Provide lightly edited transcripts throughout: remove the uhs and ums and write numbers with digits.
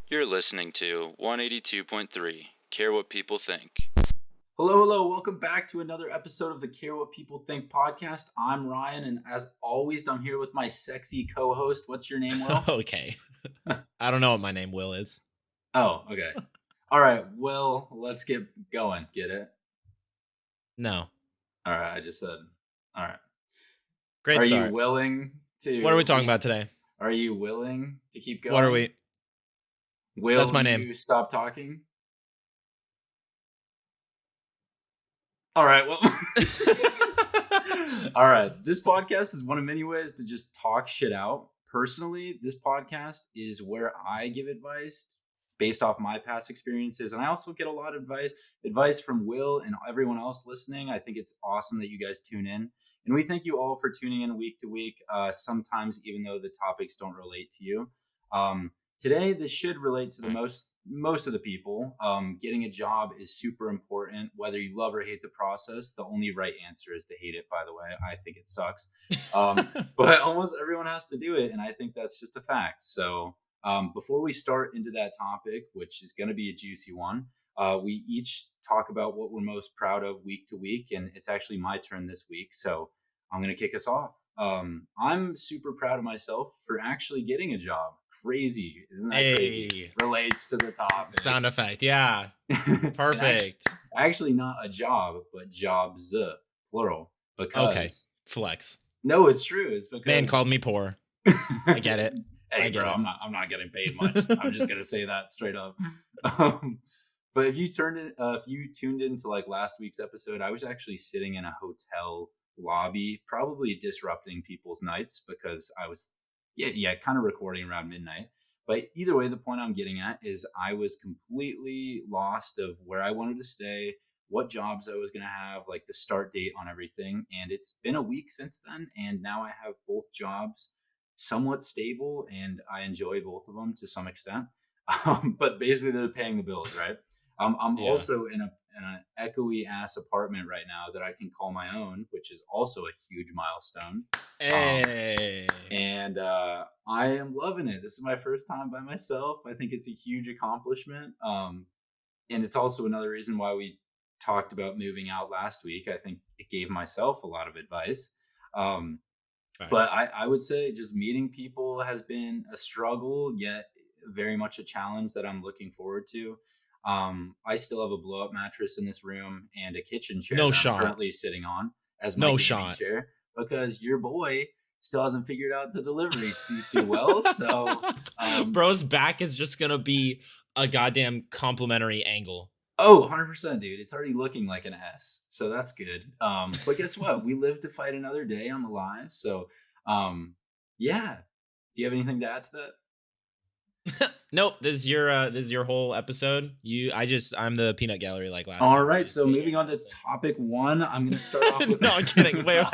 You're listening to 182.3, Care What People Think. Hello. Welcome back to another episode of the Care What People Think podcast. I'm Ryan, and as always, I'm here with my sexy co-host. What's your name, Will? Okay. I don't know what my name Will is. Oh, okay. All right, Will, let's get going. Get it? No. All right, I just said, all right. Great Are start. you willing to... What are we talking about today? Are you willing to keep going? What are we? Will That's my you name. stop talking? All right, well... All right, this podcast is one of many ways to just talk shit out. Personally, this podcast is where I give advice based off my past experiences, and I also get a lot of advice from Will and everyone else listening. I think it's awesome that you guys tune in, and we thank you all for tuning in week to week, sometimes even though the topics don't relate to you. Today, this should relate to the most of the people. Getting a job is super important, whether you love or hate the process. The only right answer is to hate it, by the way. I think it sucks. But almost everyone has to do it, and I think that's just a fact. So before we start into that topic, which is going to be a juicy one, we each talk about what we're most proud of week to week, and it's actually my turn this week. So I'm going to kick us off. I'm super proud of myself for actually getting a job. Crazy. Isn't that crazy? Relates to the topic. Sound effect. Yeah. Perfect. Actually not a job, but jobs, plural. Because okay. Flex. No, it's true. It's because man called me poor. I get it. Hey, bro, I'm not getting paid much. I'm just gonna say that straight up. But if you tuned into like last week's episode, I was actually sitting in a hotel lobby, probably disrupting people's nights because I was kind of recording around midnight. But either way, the point I'm getting at is I was completely lost of where I wanted to stay, what jobs I was going to have, like the start date on everything. And it's been a week since then, and now I have both jobs somewhat stable, and I enjoy both of them to some extent. But basically they're paying the bills, right? I'm also in an echoey ass apartment right now that I can call my own, which is also a huge milestone. Hey. And I am loving it. This is my first time by myself. I think it's a huge accomplishment. And it's also another reason why we talked about moving out last week. I think it gave myself a lot of advice. But I would say just meeting people has been a struggle, yet very much a challenge that I'm looking forward to. I still have a blow-up mattress in this room and a kitchen chair I'm currently sitting on as my gaming chair because your boy still hasn't figured out the delivery too well. So bro's back is just gonna be a goddamn complimentary angle. Oh, 100%, dude. It's already looking like an S. So that's good. But guess what? We live to fight another day. I'm alive. So yeah. Do you have anything to add to that? Nope. This is your whole episode. I'm the peanut gallery like last. All right. So moving on to topic 1, I'm gonna start off with no, I'm kidding. Wait.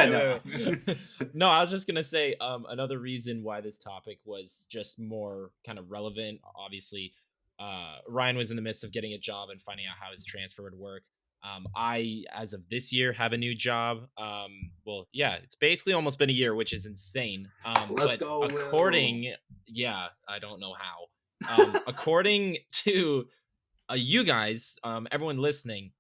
No, I was just gonna say another reason why this topic was just more kind of relevant. Obviously, Ryan was in the midst of getting a job and finding out how his transfer would work. I, as of this year, have a new job. It's basically almost been a year, which is insane. Let's go. I don't know how. According to you guys, everyone listening,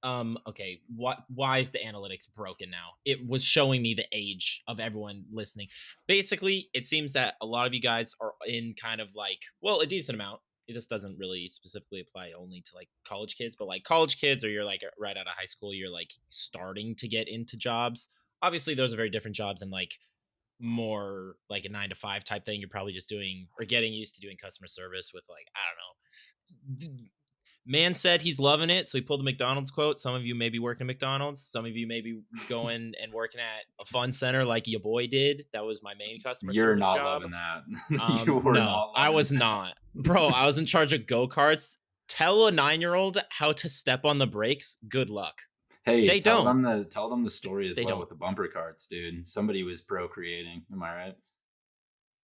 why is the analytics broken now? It was showing me the age of everyone listening. Basically, it seems that a lot of you guys are in kind of like, a decent amount. This doesn't really specifically apply only to like college kids, but like college kids, or you're like right out of high school, you're like starting to get into jobs. Obviously, those are very different jobs and like more like a 9-to-5 type thing. You're probably just doing or getting used to doing customer service with like, I don't know. Man said he's loving it, so he pulled the McDonald's quote. Some of you may be working at McDonald's. Some of you may be going and working at a fun center like your boy did. That was my main customer You're service not job. loving that. No, I was not. Bro, I was in charge of go-karts. Tell a 9-year-old how to step on the brakes. Good luck. Hey, tell them the story as well with the bumper carts, dude. Somebody was procreating. Am I right?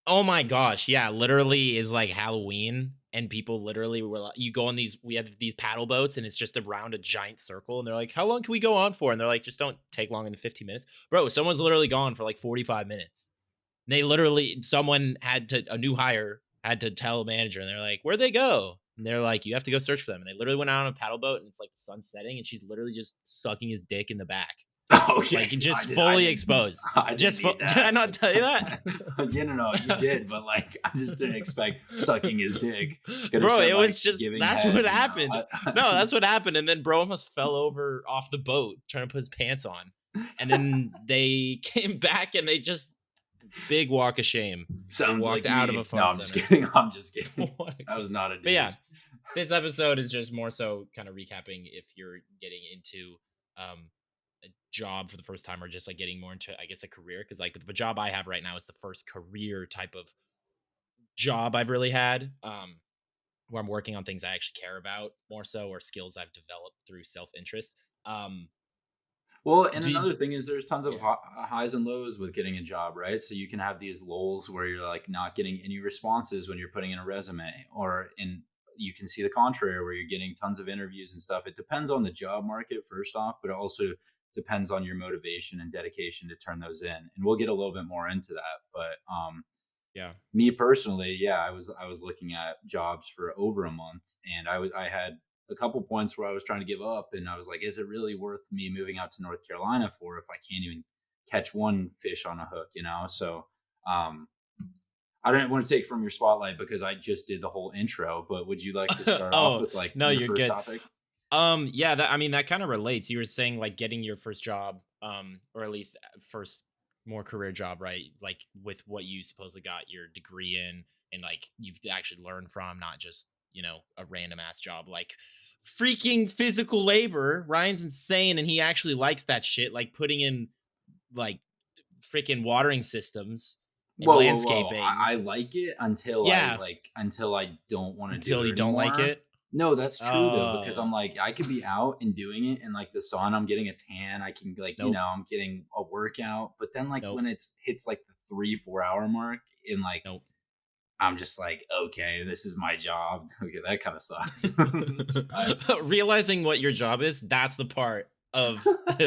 Oh my gosh, yeah, literally is like Halloween, and people literally were like, you go on we had these paddle boats, and it's just around a giant circle, and they're like, how long can we go on for? And they're like, just don't take longer than 15 minutes. Bro, someone's literally gone for like 45 minutes. They literally, someone had to, a new hire had to tell a manager, and they're like, "Where'd they go?" And they're like, "You have to go search for them." And they literally went out on a paddle boat, and it's like the sun setting, and she's literally just sucking his dick in the back, Okay, like just I fully didn't, exposed. I Just didn't need did I that. not tell you that? Yeah, no, you did, but like, I just didn't expect sucking his dick. Could have Bro, said it like was just, giving that's head, what you know. happened. No, that's what happened. And then bro almost fell over off the boat trying to put his pants on. And then they came back and they just, big walk of shame. They Sounds walked like out me. of a fun No, I'm just center. kidding. I'm just kidding. What a- That was not a douche. But yeah, this episode is just more so kind of recapping if you're getting into a job for the first time, or just like getting more into, I guess, a career. Because like the job I have right now is the first career type of job I've really had. Where I'm working on things I actually care about more so, or skills I've developed through self interest. Um, Well, and do another thing is there's tons of yeah, highs and lows with getting a job, right? So you can have these lulls where you're like not getting any responses when you're putting in a resume, or in you can see the contrary where you're getting tons of interviews and stuff. It depends on the job market first off, but it also depends on your motivation and dedication to turn those in. And we'll get a little bit more into that, but yeah. me personally, yeah, I was looking at jobs for over a month, and I had a couple points where I was trying to give up, and I was like, is it really worth me moving out to North Carolina for if I can't even catch one fish on a hook, you know? So um I didn't want to take from your spotlight because I just did the whole intro, but would you like to start off Oh with like no, your you're first good. topic? Yeah, that, I mean, that kind of relates. You were saying like getting your first job, or at least first more career job, right? Like with what you supposedly got your degree in, and like you've actually learned from, not just, a random ass job like freaking physical labor. Ryan's insane, and he actually likes that shit, like putting in like freaking watering systems and Whoa, whoa, whoa. I landscaping. like it until Yeah, I don't want to do until it you don't like anymore. it. No, that's true though, because Oh, I'm like, I could be out and doing it in like the sun. I'm getting a tan. I can like, nope, I'm getting a workout. But then like nope, when it's hits like the 3-4 hour mark, and like nope. I'm just like, okay, this is my job. Okay, that kind of sucks. I, Realizing what your job is, that's the part of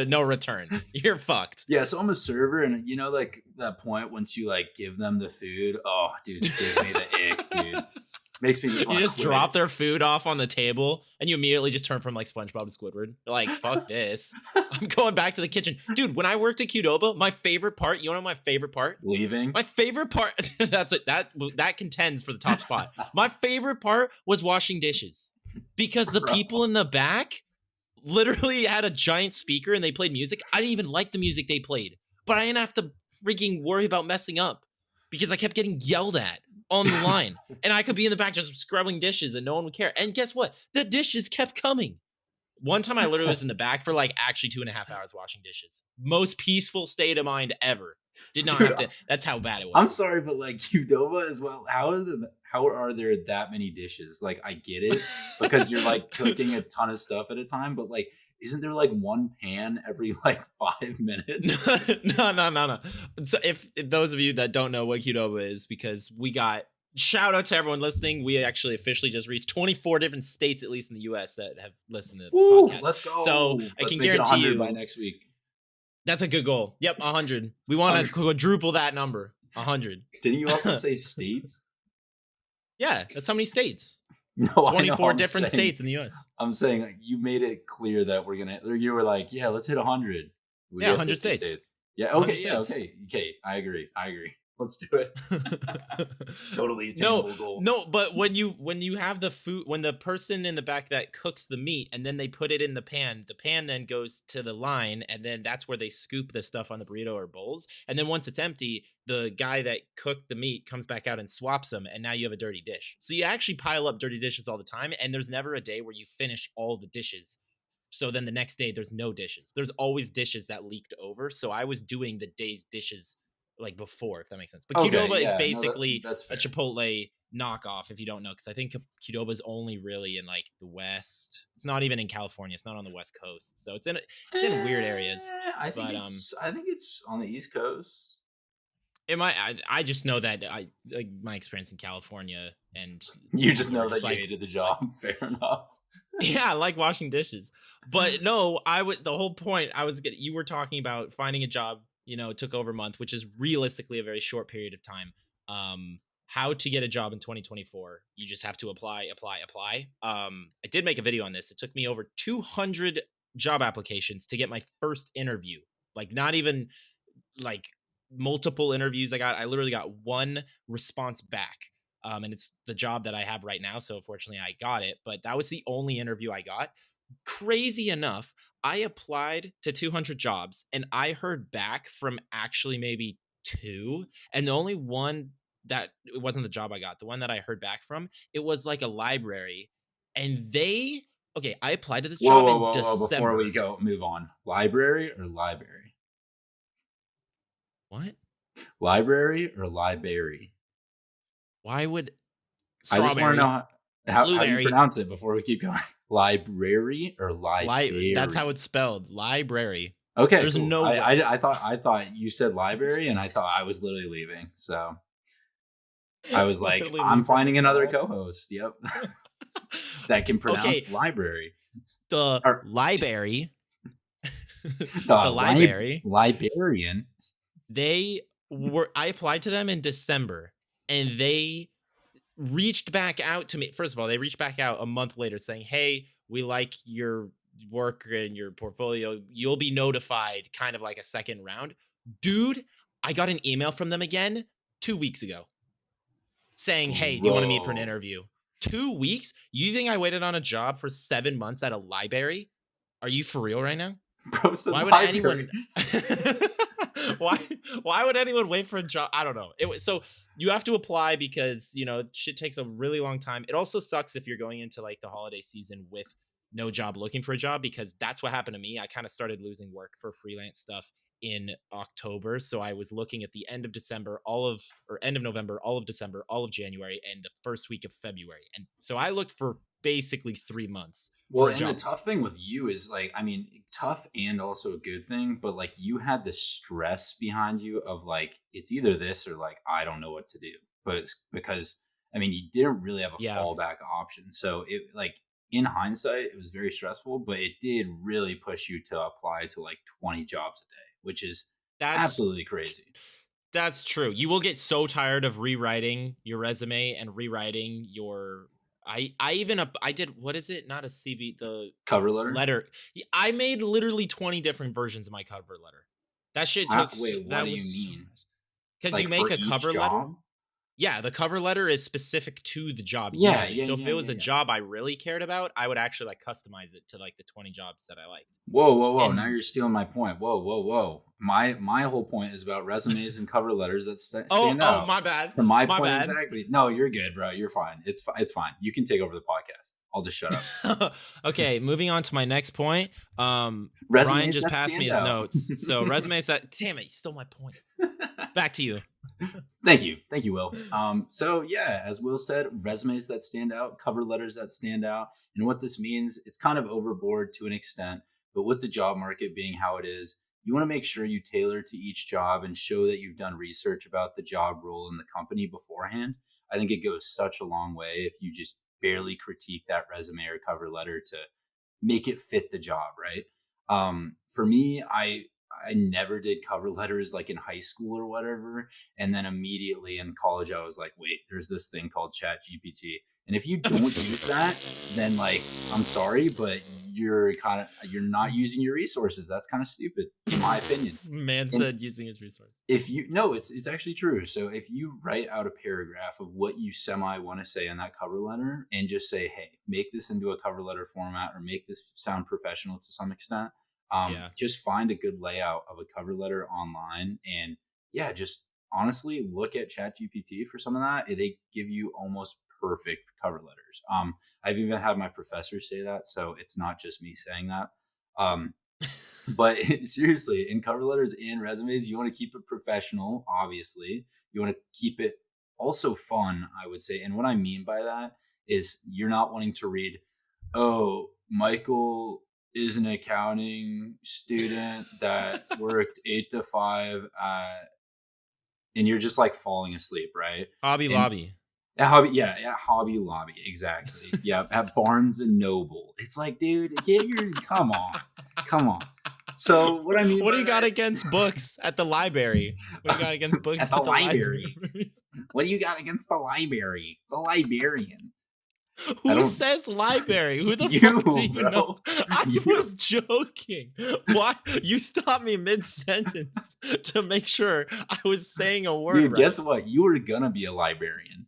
no return. You're fucked. yeah, so I'm a server, and like that point once you like give them the food, oh, dude, it gives me the ick, dude. Makes me just You want to just quit. drop their food off on the table and you immediately just turn from like SpongeBob to Squidward. You're like, fuck this. I'm going back to the kitchen. Dude, when I worked at Qdoba, my favorite part, you know my favorite part? Leaving. My favorite part, that's it. That contends for the top spot. My favorite part was washing dishes, because the Bro. people in the back literally had a giant speaker and they played music. I didn't even like the music they played, but I didn't have to freaking worry about messing up because I kept getting yelled at on the line, and I could be in the back just scrubbing dishes and no one would care. And guess what? The dishes kept coming. One time I literally was in the back for like actually 2.5 hours washing dishes. Most peaceful state of mind ever. Did not Dude, have to. That's how bad it I'm was. sorry, but like Qdoba as well. How are there that many dishes? Like I get it because you're like cooking a ton of stuff at a time, but like isn't there like one pan every like 5 minutes? No. So if those of you that don't know what Qdoba is, because we got, shout out to everyone listening. We actually officially just reached 24 different states, at least in the US, that have listened to the Woo! podcast. Let's go. So I Let's can make it guarantee 100 by you next week. that's a good goal. Yep, 100. We want to 100. quadruple that number. 100. Didn't you also say states? Yeah, that's how many states. No, I know. 24 I'm different saying, states in the US. I'm saying like, you made it clear that we're gonna. Or you were like, yeah, let's hit 100. We Yeah, hit 100 50 states. Yeah. 100 Okay. Yeah. states. Okay. I agree. Let's do it. Totally No, attainable goal. no, but when you have the food, when the person in the back that cooks the meat and then they put it in the pan then goes to the line, and then that's where they scoop the stuff on the burrito or bowls. And then once it's empty, the guy that cooked the meat comes back out and swaps them, and now you have a dirty dish. So you actually pile up dirty dishes all the time, and there's never a day where you finish all the dishes. So then the next day there's no dishes. There's always dishes that leaked over. So I was doing the day's dishes like before, if that makes sense. But Okay. Qdoba is Yeah. No, basically that's a fair. Chipotle knockoff, if you don't know, because I think Qdoba is only really in like the West. It's not even in California. It's not on the West Coast, so it's in weird areas. I think But it's on the East Coast. it might. I just know that I like my experience in California, and You just people know were that just you like, hated the job. Fair enough. yeah, I like washing dishes. But no, I would. The whole point I was getting, you were talking about finding a job it took over a month, which is realistically a very short period of time. How to get a job in 2024. You just have to apply. I did make a video on this. It took me over 200 job applications to get my first interview. Like, not even like multiple interviews I literally got one response back. And it's the job that I have right now. So fortunately I got it, but that was the only interview I got. Crazy enough, I applied to 200 jobs and I heard back from actually maybe two. And the only one that it wasn't the job I got, the one that I heard back from, it was like a library. And I applied to this Whoa, job whoa, in whoa, whoa! Before we December. move on, library or library? What? Library or library? Why would I just want to know strawberry, how you blueberry, pronounce it before we keep going. Library or that's how library? it's spelled. Library. Okay, There's cool. no way. I thought you said library, and I thought I was literally leaving. So I was like, Literally I'm leave from the finding another call. co-host. Yep, that can Okay, pronounce library the or library, the the library. librarian. I applied to them in December, and they reached back out to me. First of all, they reached back out a month later saying, "Hey, we like your work and your portfolio. You'll be notified," kind of like a second round. Dude, I got an email from them again 2 weeks ago saying, "Hey, do you want to meet for an Bro, interview?" 2 weeks? You think I waited on a job for 7 months at a library? Are you for real right now? bro said Why would library. anyone why why would anyone wait for a job? I don't know. So you have to apply because, shit takes a really long time. It also sucks if you're going into like the holiday season with no job looking for a job, because that's what happened to me. I kind of started losing work for freelance stuff in October. So I was looking at the end of December, end of November, all of December, all of January, and the first week of February. And so I looked for basically 3 months Well, for a and the job. tough thing with you is like, I mean, tough and also a good thing, but like you had the stress behind you of like, it's either this or like, I don't know what to do. But it's because, I mean, you didn't really have a Yeah. fallback option. So it like, in hindsight, it was very stressful, but it did really push you to apply to like 20 jobs a day, which is That's absolutely crazy. That's true. You will get so tired of rewriting your resume and rewriting your I did, what is it? Not a CV, the Cover letter? letter. I made literally 20 different versions of my cover letter. That shit took Wait, what that do you was so mean? cuz you Like make for a each cover letter. job? Yeah, the cover letter is specific to the job Yeah, usually. yeah, So if yeah, it yeah, was a yeah. job I really cared about, I would actually like customize it to like the 20 jobs that I liked. Whoa, whoa, whoa! Now And you're stealing my point. Whoa, whoa, whoa! My whole point is about resumes and cover letters that oh, stand oh, out. my bad. To my My point bad. exactly. No, you're good, bro. You're fine. It's fine. You can take over the podcast. I'll just shut up. Okay, moving on to my next point. Ryan Resumes just that passed me stand his out. notes. So resumes that, damn it, you stole my point. Back to you. Thank you, Will. So yeah, as Will said, resumes that stand out, cover letters that stand out, and what this means, it's kind of overboard to an extent, but with the job market being how it is, you want to make sure you tailor to each job and show that you've done research about the job role in the company beforehand. I think it goes such a long way if you just barely critique that resume or cover letter to make it fit the job, right? For me, I never did cover letters like in high school or whatever, and then immediately in college I was like, wait, there's this thing called Chat GPT, and if you don't use that, then like I'm sorry, but you're not using your resources. That's kind of stupid, in my opinion. Man And said using his resource. if you no, it's actually true. So if you write out a paragraph of what you semi want to say in that cover letter and just say, hey, make this into a cover letter format or make this sound professional to some extent, Yeah. just find a good layout of a cover letter online and yeah, just honestly look at ChatGPT for some of that. They give you almost perfect cover letters. I've even had my professor say that, so it's not just me saying that. Um, but seriously, in cover letters and resumes, you want to keep it professional, obviously. You want to keep it also fun, I would say. And what I mean by that is you're not wanting to read, oh, Michael is an accounting student that worked 8 to 5 and you're just like falling asleep, right? Hobby And Lobby. at Hobby, yeah, at Hobby Lobby, exactly. Yeah, at Barnes and Noble. It's like, dude, come on, come on. So what I mean What by do you got that, against books at the library? What do you got against books at the at the library. library? What do you got against the library? The librarian. I Who don't. says library? Who the fuck do You, you know? bro. I You. was joking. Why you stopped me mid sentence to make sure I was saying a word Dude, right? guess what? You were gonna be a librarian.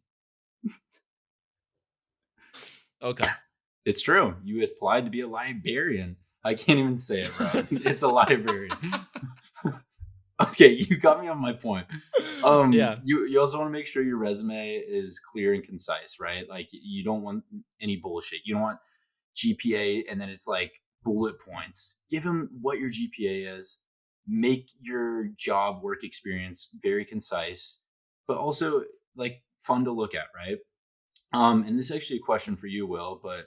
Okay. It's true. You applied to be a librarian. I can't even say it, bro. It's a library. Okay, you got me on my point. Yeah. You also want to make sure your resume is clear and concise, right? Like you don't want any bullshit. You don't want GPA and then it's like bullet points. Give them what your GPA is. Make your job work experience very concise, but also like fun to look at, right? And this is actually a question for you, Will, but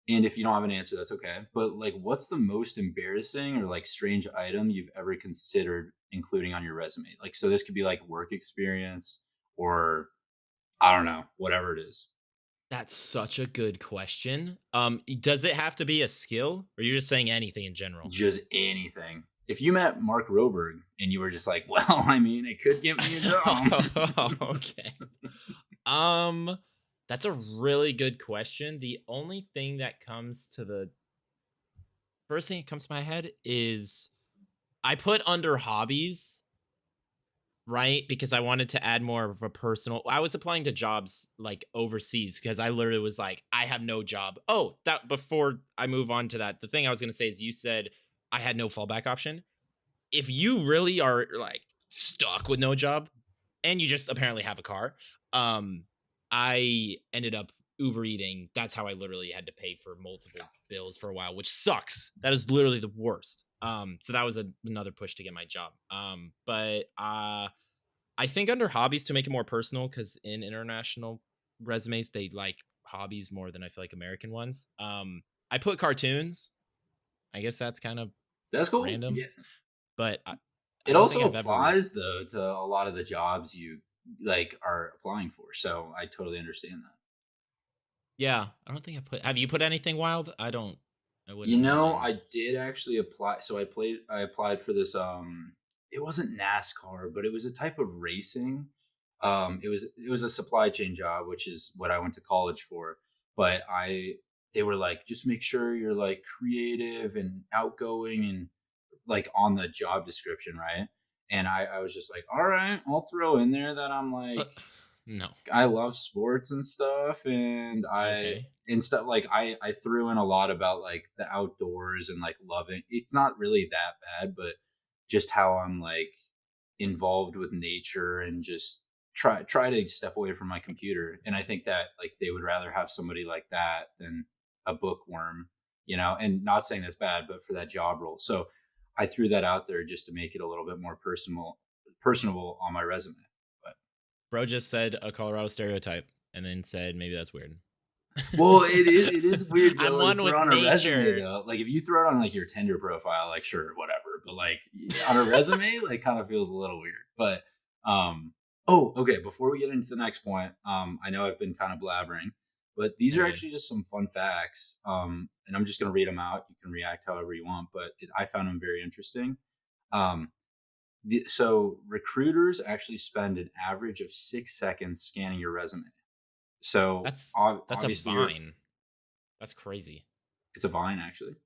and if you don't have an answer, that's okay. But like, what's the most embarrassing or like strange item you've ever considered including on your resume? Like, so this could be like work experience or I don't know, whatever it is. That's such a good question. Does it have to be a skill, or you're just saying anything in general? Just anything. If you met Mark Roberg and you were just like, well, I mean, it could get me a job. Okay. Um, that's a really good question. The only thing that comes to the first thing that comes to my head is I put under hobbies, right? Because I wanted to add more of a personal. I was applying to jobs like overseas because I literally was like, I have no job. Oh, that before I move on to that, the thing I was gonna say is you said I had no fallback option. If you really are like stuck with no job and you just apparently have a car, um, I ended up Uber eating. That's how I literally had to pay for multiple bills for a while, which sucks. That is literally the worst. So that was another push to get my job. But I think under hobbies to make it more personal, because in international resumes they like hobbies more than I feel like American ones. I put cartoons. I guess that's kind of That's cool. random, Yeah. but I It don't think also I've ever. applies though to a lot of the jobs you like are applying for. So I totally understand that. Yeah, I don't think I put. Have you put anything wild? I don't. I You wouldn't know, imagine. I did actually apply. So I applied for this it wasn't NASCAR, but it was a type of racing. It was a supply chain job, which is what I went to college for. But I they were like, just make sure you're like creative and outgoing and like on the job description, right? And I was just like, all right, I'll throw in there that I'm Uh, like no. I love sports and stuff, and Okay. stuff like I threw in a lot about like the outdoors and like loving. It's not really that bad, but just how I'm like involved with nature and just try to step away from my computer. And I think that like they would rather have somebody like that than a bookworm, you know. And not saying that's bad, but for that job role, so I threw that out there just to make it a little bit more personable on my resume. But Bro just said a Colorado stereotype and then said maybe that's weird. well, it is weird I'm though to one throw with on a resume nature. though. Like if you throw it on like your Tinder profile, like sure, whatever. But like on a resume, like kind of feels a little weird. But oh, okay. Before we get into the next point, I know I've been kind of blabbering, but these You're are good. actually just some fun facts. And I'm just gonna read them out. You can react however you want, but I found them very interesting. Um, so recruiters actually spend an average of 6 seconds scanning your resume. So That's a obviously you're vine. That's crazy. it's a Vine, actually.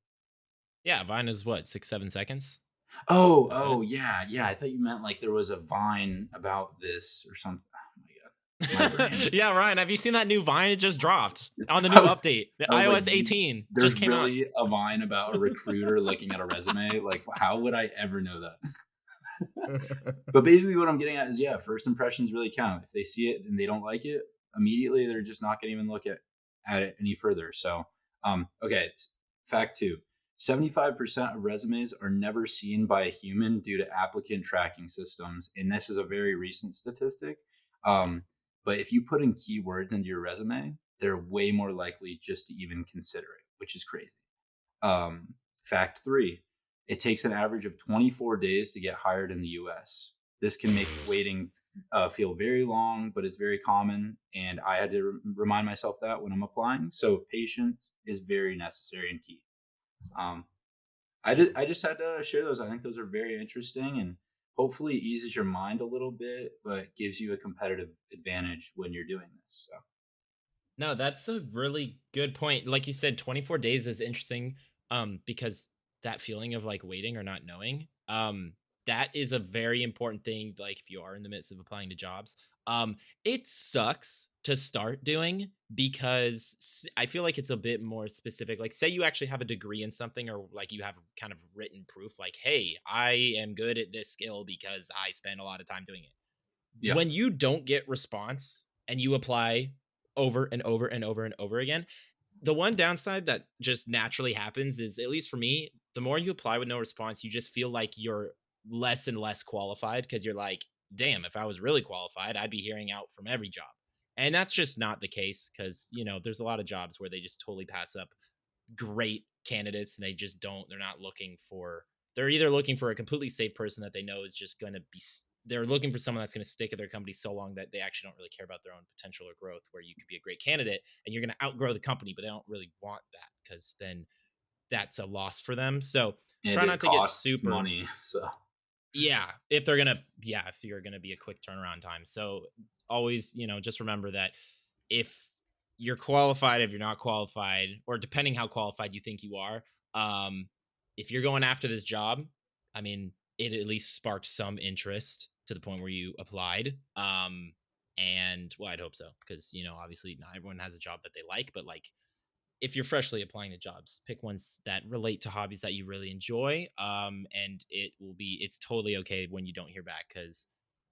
Yeah, vine is what 6 7 seconds. Oh, That's it. oh, yeah, yeah. I thought you meant like there was a Vine about this or something. Oh my god, my brain. Yeah, Ryan, have you seen that new Vine? It just dropped on the I new was, update. The I was like, iOS 18 there's just came out. really a Vine about a recruiter looking at a resume. Like, how would I ever know that? But basically, what I'm getting at is, yeah, first impressions really count. If they see it and they don't like it immediately, they're just not going to even look at it any further. So, okay, fact two: 75% of resumes are never seen by a human due to applicant tracking systems, and this is a very recent statistic. Um, but if you put in keywords into your resume, they're way more likely just to even consider it, which is crazy. Fact three: it takes an average of 24 days to get hired in the US. This can make waiting feel very long, but it's very common. And I had to remind myself that when I'm applying. So patience is very necessary and key. Um, I just had to share those. I think those are very interesting and hopefully eases your mind a little bit, but gives you a competitive advantage when you're doing this. So No, that's a really good point. Like you said, 24 days is interesting because that feeling of like waiting or not knowing, that is a very important thing like if you are in the midst of applying to jobs. It sucks to start doing because I feel like it's a bit more specific. Like say you actually have a degree in something or like you have kind of written proof like, "Hey, I am good at this skill because I spend a lot of time doing it." yeah, When you don't get response and you apply over and over and over and over again, the one downside that just naturally happens is, at least for me, the more you apply with no response, you just feel like you're less and less qualified because you're like, damn, if I was really qualified, I'd be hearing out from every job. And that's just not the case because, there's a lot of jobs where they just totally pass up great candidates and they just don't they're not looking for they're either looking for a completely safe person that they know is just going to be they're looking for someone that's going to stick at their company so long that they actually don't really care about their own potential or growth, where you could be a great candidate and you're going to outgrow the company but they don't really want that because then that's a loss for them. So and try it not to get costs super. money. So Yeah, if you're gonna be a quick turnaround time. So always, just remember that if you're qualified, if you're not qualified, or depending how qualified you think you are, um, if you're going after this job, I mean, it at least sparked some interest to the point where you applied. And well, I'd hope so, because obviously not everyone has a job that they like, but like if you're freshly applying to jobs, pick ones that relate to hobbies that you really enjoy. And it's totally okay when you don't hear back. Cause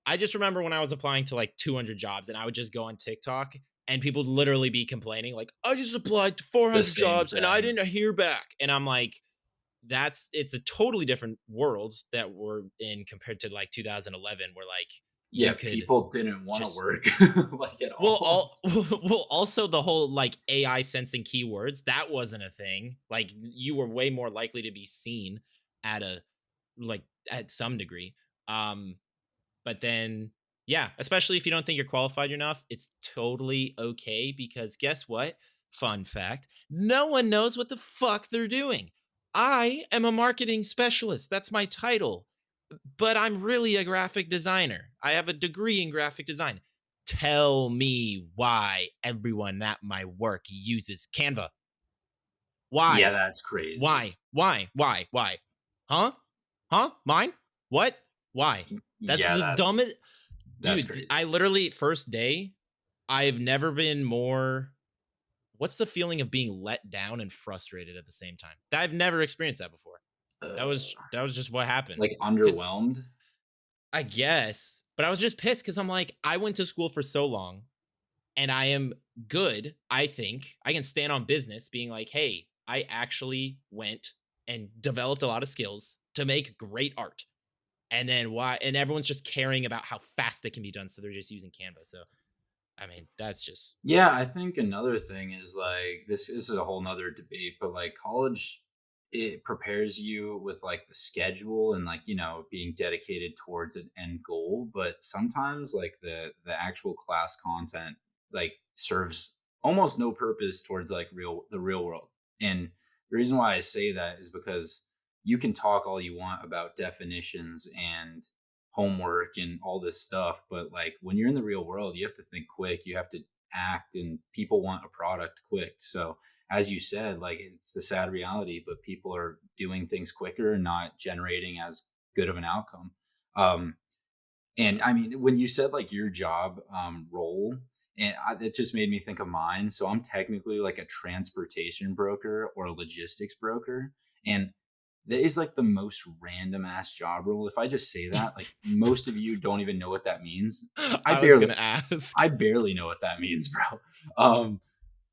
I just remember when I was applying to like 200 jobs and I would just go on TikTok and people would literally be complaining, like, I just applied to the 400 same jobs and I thing. didn't hear back. And I'm like, it's a totally different world that we're in compared to like 2011, where like Yeah, you could people didn't want to just work like at well, all. all well, also the whole like AI sensing keywords, that wasn't a thing. Like you were way more likely to be seen at a like at some degree. Um, but then yeah, especially if you don't think you're qualified enough, it's totally okay because guess what? Fun fact, no one knows what the fuck they're doing. I am a marketing specialist. That's my title, but I'm really a graphic designer. I have a degree in graphic design. Tell me why everyone at my work uses Canva. Yeah, Why? that's crazy. Why? Why? Why? Why? Huh? Huh? Mine? What? Why? That's Yeah, the dumbest. that's Dude, crazy. I literally, first day, I've never been more. What's the feeling of being let down and frustrated at the same time? I've never experienced that before. That was just what happened. Like Because underwhelmed. I guess. But I was just pissed because I'm like, I went to school for so long and I am good. I think I can stand on business being like, hey, I actually went and developed a lot of skills to make great art. And then why? And everyone's just caring about how fast it can be done. So they're just using Canva. So, I mean, that's just. Yeah, I think another thing is like this is a whole nother debate, but like college, it prepares you with like the schedule and like, being dedicated towards an end goal. But sometimes like the actual class content like serves almost no purpose towards like the real world. And the reason why I say that is because you can talk all you want about definitions and homework and all this stuff, but like when you're in the real world you have to think quick, you have to act, and people want a product quick. So as you said, like it's the sad reality, but people are doing things quicker and not generating as good of an outcome. And I mean, when you said like your job role, and it just made me think of mine. So I'm technically like a transportation broker or a logistics broker, and that is like the most random ass job role. If I just say that, like most of you don't even know what that means. I I was barely, going to ask. I barely know what that means, bro. Um,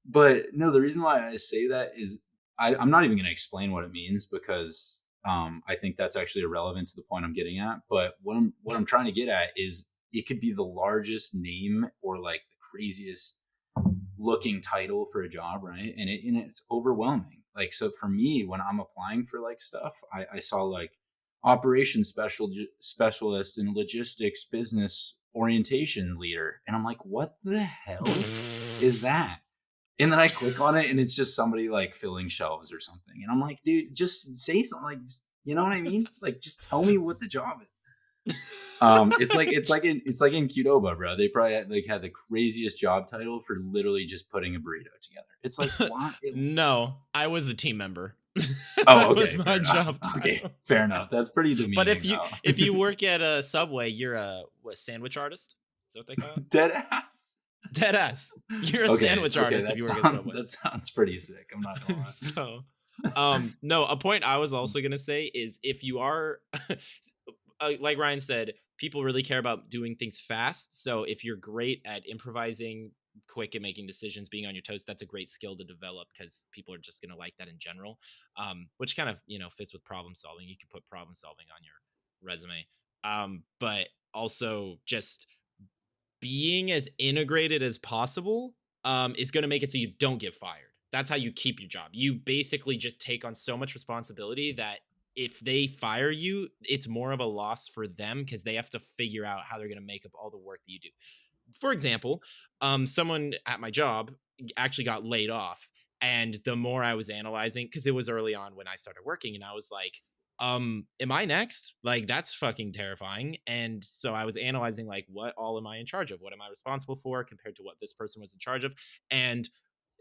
but no, the reason why I say that is I'm not even going to explain what it means because I think that's actually irrelevant to the point I'm getting at. But what I'm trying to get at is it could be the largest name or like the craziest looking title for a job, right? And it's overwhelming. Like so for me, when I'm applying for like stuff, I saw like operations specialist and logistics business orientation leader, and I'm like, what the hell is that? And then I click on it and it's just somebody like filling shelves or something. And I'm like, dude, just say something, like, you know what I mean? Like, just tell me what the job is. It's like in Qdoba, bro. They probably had the craziest job title for literally just putting a burrito together. It's like, why? No, I was a team member. Oh, That was okay, fair my enough. job title. Okay, fair enough. That's pretty But demeaning, though. if you work at a Subway, you're a sandwich artist? Is that what they call it? Dead ass. Dead ass. You're a Okay, sandwich okay, artist if you work at Subway. that sounds pretty sick. I'm not gonna lie. So, no, a point I was also gonna say is if you are, like Ryan said, people really care about doing things fast. So if you're great at improvising, quick at making decisions, being on your toes, that's a great skill to develop because people are just gonna like that in general. Which kind of fits with problem solving. You can put problem solving on your resume. But also just being as integrated as possible is going to make it so you don't get fired. That's how you keep your job. You basically just take on so much responsibility that if they fire you, it's more of a loss for them because they have to figure out how they're going to make up all the work that you do. For example, someone at my job actually got laid off. And the more I was analyzing, because it was early on when I started working, and I was like, am I next? Like, that's fucking terrifying. And so I was analyzing, like, what all am I in charge of? What am I responsible for compared to what this person was in charge of? And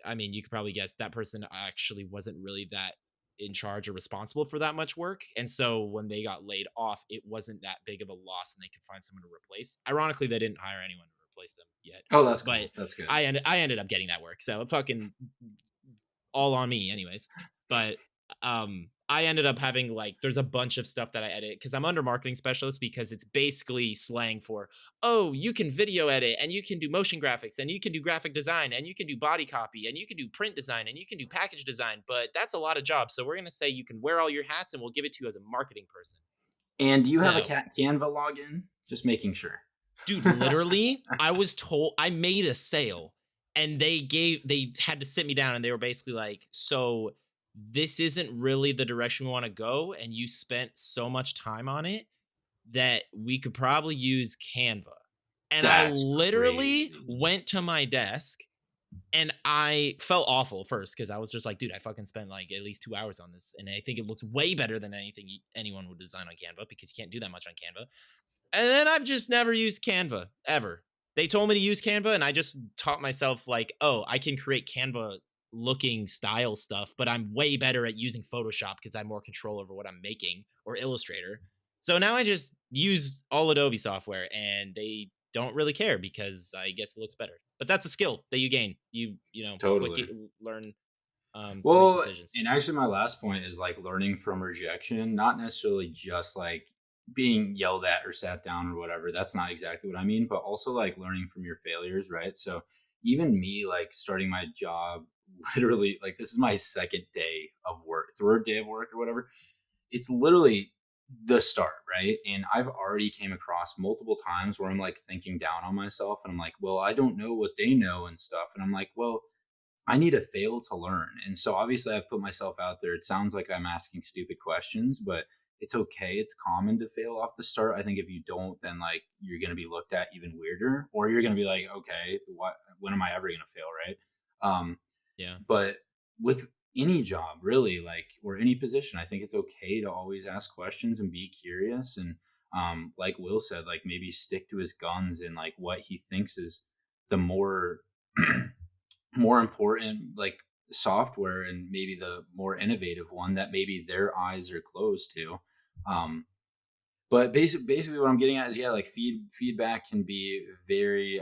I mean, you could probably guess that person actually wasn't really that in charge or responsible for that much work. And so when they got laid off, it wasn't that big of a loss and they could find someone to replace. Ironically, they didn't hire anyone to replace them yet. Oh, that's But cool. That's good. I ended up getting that work. So fucking all on me anyways. But I ended up having, like, there's a bunch of stuff that I edit because I'm under marketing specialist, because it's basically slang for, oh, you can video edit and you can do motion graphics and you can do graphic design and you can do body copy and you can do print design and you can do package design, but that's a lot of jobs, so we're going to say you can wear all your hats and we'll give it to you as a marketing person. And do you have a So Canva login? Just making sure. dude, literally, I was told I made a sale and they had to sit me down and they were basically like, so this isn't really the direction we want to go, and you spent so much time on it that we could probably use Canva. And I That's literally crazy. went to my desk and I felt awful first because I was just like, dude, I fucking spent like at least 2 hours on this. And I think it looks way better than anything anyone would design on Canva, because you can't do that much on Canva. And then I've just never used Canva ever. They told me to use Canva and I just taught myself, like, oh, I can create Canva looking style stuff, but I'm way better at using Photoshop because I have more control over what I'm making, or Illustrator. So now I just use all Adobe software and they don't really care because I guess it looks better. But that's a skill that you gain. Quick Totally. learn to make Well, decisions. and actually, my last point is like learning from rejection, not necessarily just like being yelled at or sat down or whatever. That's not exactly what I mean, but also like learning from your failures, right? So even me, like starting my job, literally, like this is my second day of work, third day of work or whatever. It's literally the start, right? And I've already came across multiple times where I'm like thinking down on myself and I'm like, well, I don't know what they know and stuff. And I'm like, well, I need to fail to learn. And so obviously I've put myself out there. It sounds like I'm asking stupid questions, but it's okay. It's common to fail off the start. I think if you don't, then like you're going to be looked at even weirder, or you're going to be like, okay, when am I ever going to fail? Right. Um, Yeah. but with any job really, like, or any position, I think it's okay to always ask questions and be curious. And like Will said, like maybe stick to his guns and like what he thinks is the more more important like software, and maybe the more innovative one that maybe their eyes are closed to. um but basically what I'm getting at is, yeah, like feedback can be very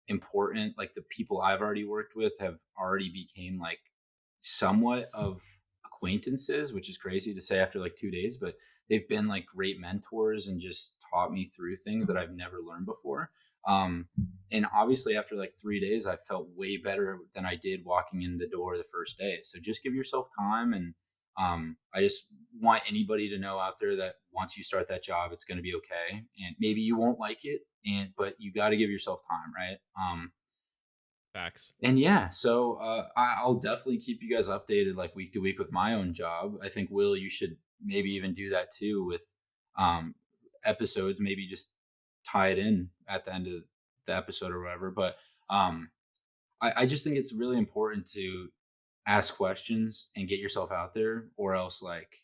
important. Like the people I've already worked with have already became like somewhat of acquaintances, which is crazy to say after like 2 days, but they've been like great mentors and just taught me through things that I've never learned before. Um, and obviously, after like 3 days, I felt way better than I did walking in the door the first day. So just give yourself time. And I just want anybody to know out there that once you start that job, it's going to be okay. And maybe you won't like it, but you got to give yourself time, right? Facts. And yeah, so I'll definitely keep you guys updated like week to week with my own job. I think, Will, you should maybe even do that too with um, episodes. Maybe just tie it in at the end of the episode or whatever. But um, I just think it's really important to ask questions and get yourself out there, or else like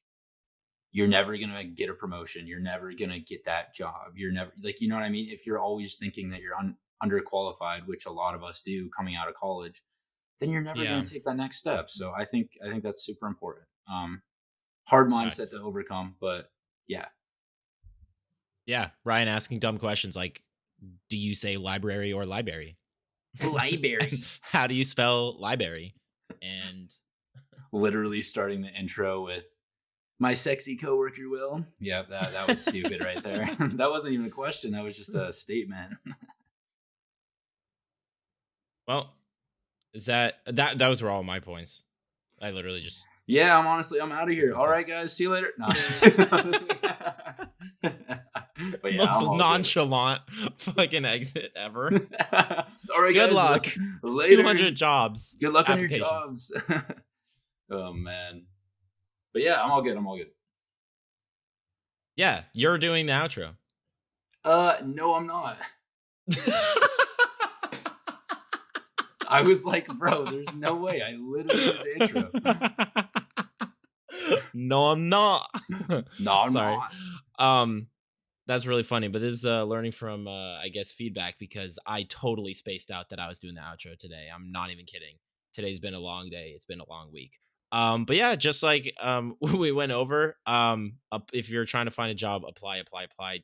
you're never gonna get a promotion. You're never gonna get that job. You're never like, you know what I mean? If you're always thinking that you're underqualified, which a lot of us do coming out of college, then you're never Yeah. gonna take that next step. So I think that's super important. Hard mindset to Facts. overcome, but yeah. Yeah. Ryan asking dumb questions like, do you say library or library? Library. How do you spell library? And Literally starting the intro with my sexy coworker Will. Yeah, that was stupid right there. That wasn't even a question. That was just a statement. well, is that those were all my points. I literally just Yeah, I'm out of here. All right, sense. guys, see you later. No. But yeah, most I'm all nonchalant fucking exit ever. good. All right, Good guys, luck. later. 200 jobs. Good luck on your applications. jobs. Oh man. But yeah, I'm all good. I'm all good. Yeah, you're doing the outro. No, I'm not. I was like, bro, there's no way. I literally did the intro. No, I'm not. No, I'm Sorry. not. That's really funny, but this is learning from I guess feedback, because I totally spaced out that I was doing the outro today. I'm not even kidding. Today's been a long day. It's been a long week. But yeah, just like we went over, if you're trying to find a job, apply.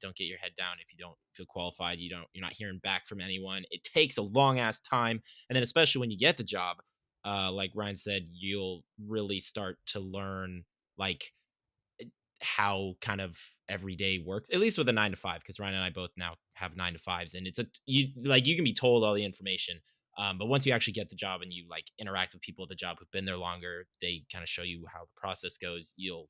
Don't get your head down if you don't feel qualified. You're not hearing back from anyone. It takes a long ass time, and then especially when you get the job, like Ryan said, you'll really start to learn like how kind of every day works, at least with a 9 to 5, because Ryan and I both now have 9 to 5s, and you can be told all the information, but once you actually get the job and you like interact with people at the job who've been there longer, they kind of show you how the process goes. You'll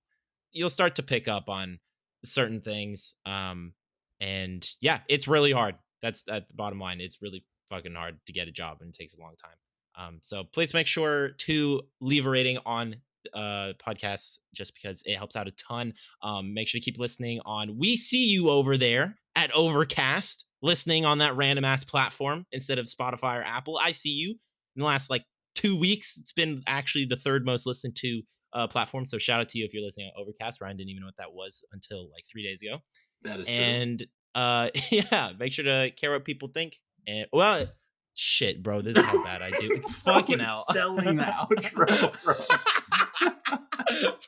start to pick up on certain things, and yeah, it's really hard. That's at the bottom line. It's really fucking hard to get a job, and it takes a long time. So please make sure to leave a rating on podcasts, just because it helps out a ton. Make sure to keep listening on We See You Over There at Overcast, listening on that random ass platform instead of Spotify or Apple. I see you. In the last like 2 weeks, it's been actually the third most listened to platform. So shout out to you if you're listening on Overcast. Ryan didn't even know what that was until like 3 days ago. That is true. And yeah, make sure to care what people think. And well, shit, bro, this is how bad I do. Fucking hell, selling the outro, bro.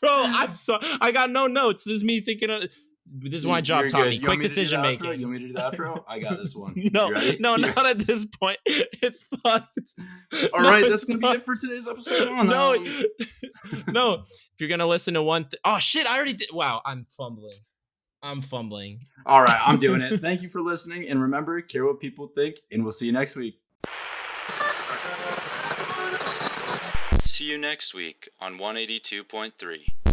Bro, I'm sorry. I got no notes. This is me thinking of. This is my job You're taught good. me. You Quick want me to do the decision outro? making. You want me to do the outro? I got this one. No, You ready? no, Here. not at this point. It's fucked. All No, right, it's that's gonna be fucked. it for today's episode. Oh, No, no. no. If you're gonna listen to one, oh shit, I already did. Wow, I'm fumbling. All right, I'm doing it. Thank you for listening, and remember, care what people think, and we'll see you next week. See you next week on 182.3.